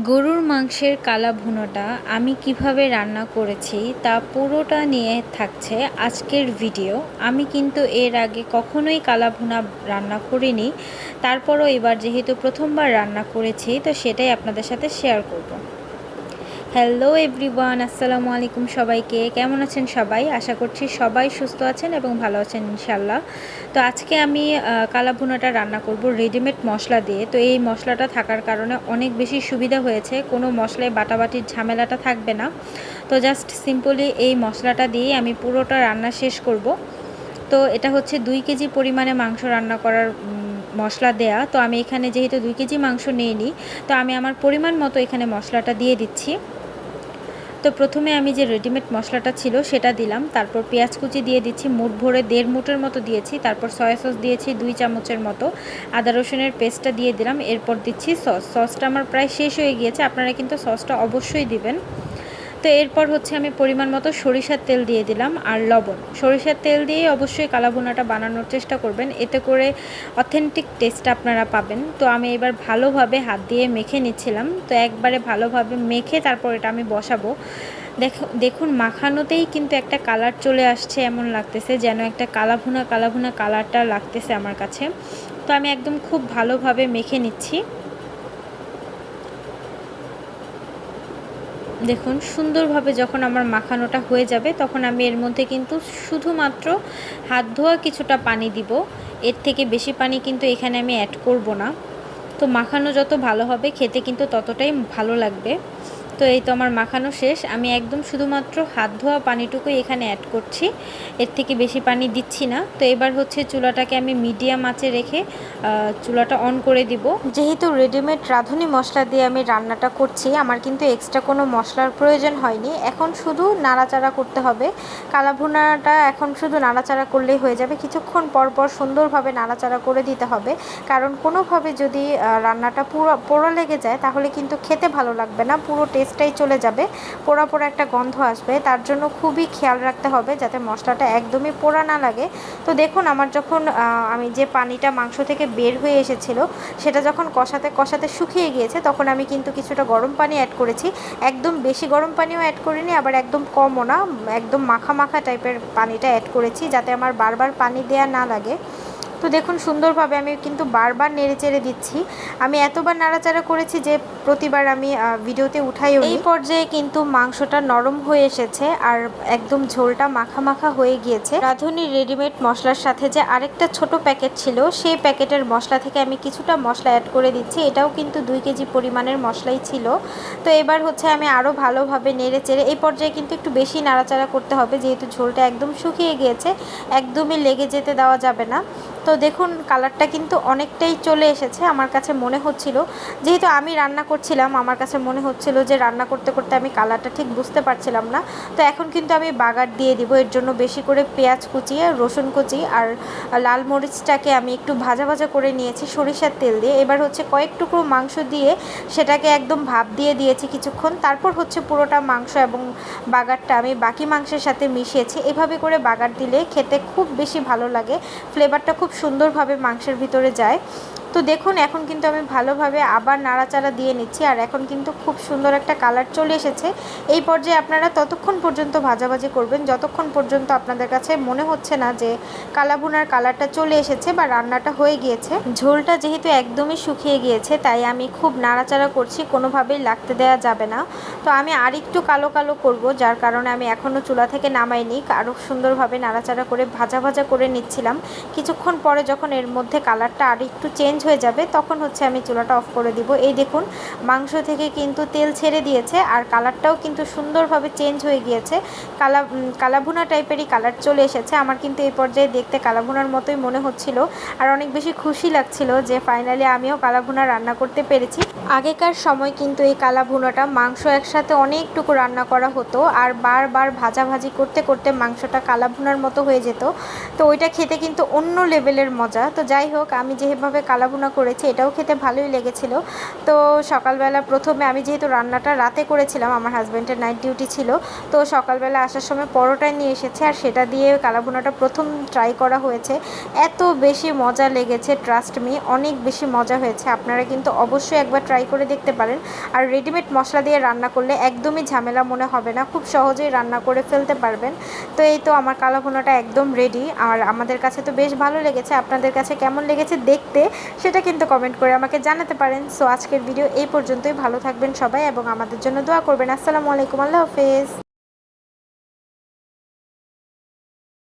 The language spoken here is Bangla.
গরুর মাংসের কালা ভুনাটা আমি কিভাবে রান্না করেছি তা পুরোটা নিয়ে থাকছে আজকের ভিডিও। আমি কিন্তু এর আগে কখনোই কালা ভুনা রান্না করিনি, তারপরও এবার যেহেতু প্রথমবার রান্না করেছি তো সেটাই আপনাদের সাথে শেয়ার করব। হ্যালো এভরিওয়ান, আসসালামু আলাইকুম সবাইকে। কেমন আছেন সবাই? আশা করছি সবাই সুস্থ আছেন এবং ভালো আছেন ইনশাল্লাহ। তো আজকে আমি কালা ভুনাটা রান্না করব রেডিমেড মশলা দিয়ে। তো এই মশলাটা থাকার কারণে অনেক বেশি সুবিধা হয়েছে, কোনো মশলায় বাটাবাটির ঝামেলাটা থাকবে না। তো জাস্ট সিম্পলি এই মশলাটা দিয়েই আমি পুরোটা রান্না শেষ করব। তো এটা হচ্ছে 2 কেজি পরিমাণে মাংস রান্না করার মশলা দেয়া। তো আমি এখানে যেহেতু 2 কেজি মাংস নিইনি, তো আমি আমার পরিমাণ মতো এখানে মশলাটা দিয়ে দিচ্ছি। তো প্রথমে আমি যে রেডিমেড মশলাটা ছিল সেটা দিলাম, তারপর পেঁয়াজ কুচি দিয়ে দিচ্ছি, মুঠ ভরে 1.5 মুঠের মতো দিয়েছি, তারপর সয়া সস দিয়েছি 2 চামচের মতো, আদা রসুনের পেস্টটা দিয়ে দিলাম, এরপর দিচ্ছি সসটা আমার প্রায় শেষ হয়ে গিয়েছে, আপনারা কিন্তু সসটা অবশ্যই দিবেন। তো এরপর হচ্ছে আমি পরিমাণ মতো সরিষার তেল দিয়ে দিলাম আর লবণ। সরিষার তেল দিয়ে অবশ্যই কালা ভুনাটা বানানোর চেষ্টা করবেন, এতে করে অথেন্টিক টেস্টটা আপনারা পাবেন। তো আমি এবার ভালোভাবে হাত দিয়ে মেখে নিচ্ছিলাম। তো একবারে ভালোভাবে মেখে তারপর এটা আমি বসাবো। দেখুন মাখানোতেই কিন্তু একটা কালার চলে আসছে, এমন লাগতেছে যেন একটা কালা ভুনা কালারটা লাগতেছে আমার কাছে। তো আমি একদম খুব ভালোভাবে মেখে নিচ্ছি। দেখুন সুন্দরভাবে যখন আমার মাখানোটা হয়ে যাবে তখন আমি এর মধ্যে কিন্তু শুধুমাত্র হাত ধোয়া কিছুটা পানি দিব, এর থেকে বেশি পানি কিন্তু এখানে আমি অ্যাড করব না। তো মাখানো যত ভালো হবে খেতে কিন্তু ততটাই ভালো লাগবে। তো এই তো আমার মাখানো শেষ, আমি একদম শুধুমাত্র হাত ধোয়া পানিটুকুই এখানে অ্যাড করছি, এর থেকে বেশি পানি দিচ্ছি না। তো এবার হচ্ছে চুলাটাকে আমি মিডিয়াম আঁচে রেখে চুলাটা অন করে দিব। যেহেতু রেডিমেড রাঁধুনি মশলা দিয়ে আমি রান্নাটা করছি, আমার কিন্তু এক্সট্রা কোনো মশলার প্রয়োজন হয়নি। এখন শুধু নাড়াচাড়া করতে হবে। কালা ভুনাটা এখন শুধু নাড়াচাড়া করলেই হয়ে যাবে, কিছুক্ষণ পর পর সুন্দরভাবে নাড়াচাড়া করে দিতে হবে, কারণ কোনোভাবে যদি রান্নাটা পোড়া লেগে যায় তাহলে কিন্তু খেতে ভালো লাগবে না, পুরো টেস্টটাই চলে যাবে, পোড়া পোড়া একটা গন্ধ আসবে। তার জন্য খুবই খেয়াল রাখতে হবে যাতে মশলাটা একদমই পোড়া না লাগে। তো দেখুন আমার যখন আমি যে পানিটা মাংস থেকে বের হয়ে এসেছিল সেটা যখন কষাতে কষাতে শুকিয়ে গিয়েছে, তখন আমি কিন্তু কিছুটা গরম পানি অ্যাড করেছি। একদম বেশি গরম পানিও অ্যাড করিনি, আবার একদম কমও না, একদম মাখা মাখা টাইপের পানিটা অ্যাড করেছি যাতে আমার বারবার পানি দেয়া না লাগে। তো দেখুন সুন্দরভাবে আমি কিন্তু বারবার নেড়েচেড়ে দিচ্ছি। আমি এতবার নাড়াচাড়া করেছি যে প্রতিবার আমি ভিডিওতে উঠাইও। এই পর্যায়ে কিন্তু মাংসটা নরম হয়ে এসেছে আর একদম ঝোলটা মাখা মাখা হয়ে গিয়েছে। রাঁধুনি রেডিমেড মশলার সাথে যে আরেকটা ছোট প্যাকেট ছিল সেই প্যাকেটের মশলা থেকে আমি কিছুটা মশলা অ্যাড করে দিচ্ছি, এটাও কিন্তু 2 কেজি পরিমাণের মশলাই ছিল। তো এবার হচ্ছে আমি আরও ভালোভাবে নেড়েচেড়ে, এই পর্যায়ে কিন্তু একটু বেশি নাড়াচাড়া করতে হবে যেহেতু ঝোলটা একদম শুকিয়ে গিয়েছে, একদমই লেগে যেতে দেওয়া যাবে না। তো দেখুন কালারটা কিন্তু অনেকটাই চলে এসেছে। আমার কাছে মনে হচ্ছিল, যেহেতু আমি রান্না করছিলাম, আমার কাছে মনে হচ্ছিল যে রান্না করতে করতে আমি কালারটা ঠিক বুঝতে পারছিলাম না। তো এখন কিন্তু আমি বাগার দিয়ে দিব, এর জন্য বেশি করে পেঁয়াজ কুচিয়ে, রসুন কুচি আর লাল মরিচটাকে আমি একটু ভাজা ভাজা করে নিয়েছি সরিষার তেল দিয়ে। এবার হচ্ছে কয়েক টুকরো মাংস দিয়ে সেটাকে একদম ভাপ দিয়ে দিয়েছি কিছুক্ষণ, তারপর হচ্ছে পুরোটা মাংস এবং বাগারটা আমি বাকি মাংসের সাথে মিশিয়েছি। এভাবে করে বাগার দিলে খেতে খুব বেশি ভালো লাগে, ফ্লেভারটা খুব সুন্দরভাবে মাংসের ভিতরে যায়। তো দেখুন এখন কিন্তু আমি ভালোভাবে আবার নাড়াচাড়া দিয়ে নিচ্ছি আর এখন কিন্তু খুব সুন্দর একটা কালার চলে এসেছে। এই পর্যায়ে আপনারা ততক্ষণ পর্যন্ত ভাজাভাজি করবেন যতক্ষণ পর্যন্ত আপনাদের কাছে মনে হচ্ছে না যে কালা ভুনার কালারটা চলে এসেছে বা রান্নাটা হয়ে গিয়েছে। ঝোলটা যেহেতু একদমই শুকিয়ে গিয়েছে তাই আমি খুব নাড়াচাড়া করছি, কোনোভাবেই লাগতে দেওয়া যাবে না। তো আমি আর একটু কালো কালো করব, যার কারণে আমি এখনও চুলা থেকে নামাইনি, আরও সুন্দরভাবে নাড়াচাড়া করে ভাজা ভাজা করে নিচ্ছিলাম। কিছুক্ষণ পরে যখন এর মধ্যে কালারটা আর একটু চেঞ্জ হয়ে যাবে তখন হচ্ছে আমি চুলাটা অফ করে দিব। এই দেখুন মাংস থেকে কিন্তু তেল ছেড়ে দিয়েছে আর কালারটাও কিন্তু সুন্দরভাবে চেঞ্জ হয়ে গিয়েছে, কালাভুনা টাইপেরই কালার চলে এসেছে। আমার কিন্তু এই পর্যায়ে দেখতে কালাভুনার মতোই মনে হচ্ছিল আর অনেক বেশি খুশি লাগছিল যে ফাইনালি আমিও কালাভুনা রান্না করতে পেরেছি। আগেকার সময় কিন্তু এই কালাভুনাটা মাংস একসাথে অনেকটুকু রান্না করা হতো আর বারবার ভাজাভাজি করতে করতে মাংসটা কালাভুনার মতো হয়ে যেত। তো ওইটা খেতে কিন্তু অন্য লেভেলের মজা। তো যাই হোক, আমি যেভাবে কালা কালাভুনা করেছি, এটাও খেতে ভালোই লেগেছিল। তো সকালবেলা প্রথমে আমি যেহেতু রান্নাটা রাতে করেছিলাম, আমার হাজব্যান্ডের নাইট ডিউটি ছিল, তো সকালবেলা আসার সময় পরোটা নিয়ে এসেছে আর সেটা দিয়ে কালাভুনাটা প্রথম ট্রাই করা হয়েছে। এত বেশি মজা লেগেছে, ট্রাস্ট মি, অনেক বেশি মজা হয়েছে। আপনারা কিন্তু অবশ্যই একবার ট্রাই করে দেখতে পারেন। আর রেডিমেড মশলা দিয়ে রান্না করলে একদমই ঝামেলা মনে হবে না, খুব সহজেই রান্না করে ফেলতে পারবেন। তো এই তো আমার কালাভুনাটা একদম রেডি। আর আমাদের কাছে তো বেশ ভালো লেগেছে, আপনাদের কাছে কেমন লেগেছে দেখতে সেটা কিন্তু কমেন্ট করে আমাকে জানাতে পারেন। সো আজকের ভিডিও এই পর্যন্তই। ভালো থাকবেন সবাই এবং আমাদের জন্য দোয়া করবেন। আসসালামু আলাইকুম, আল্লাহ হাফেজ।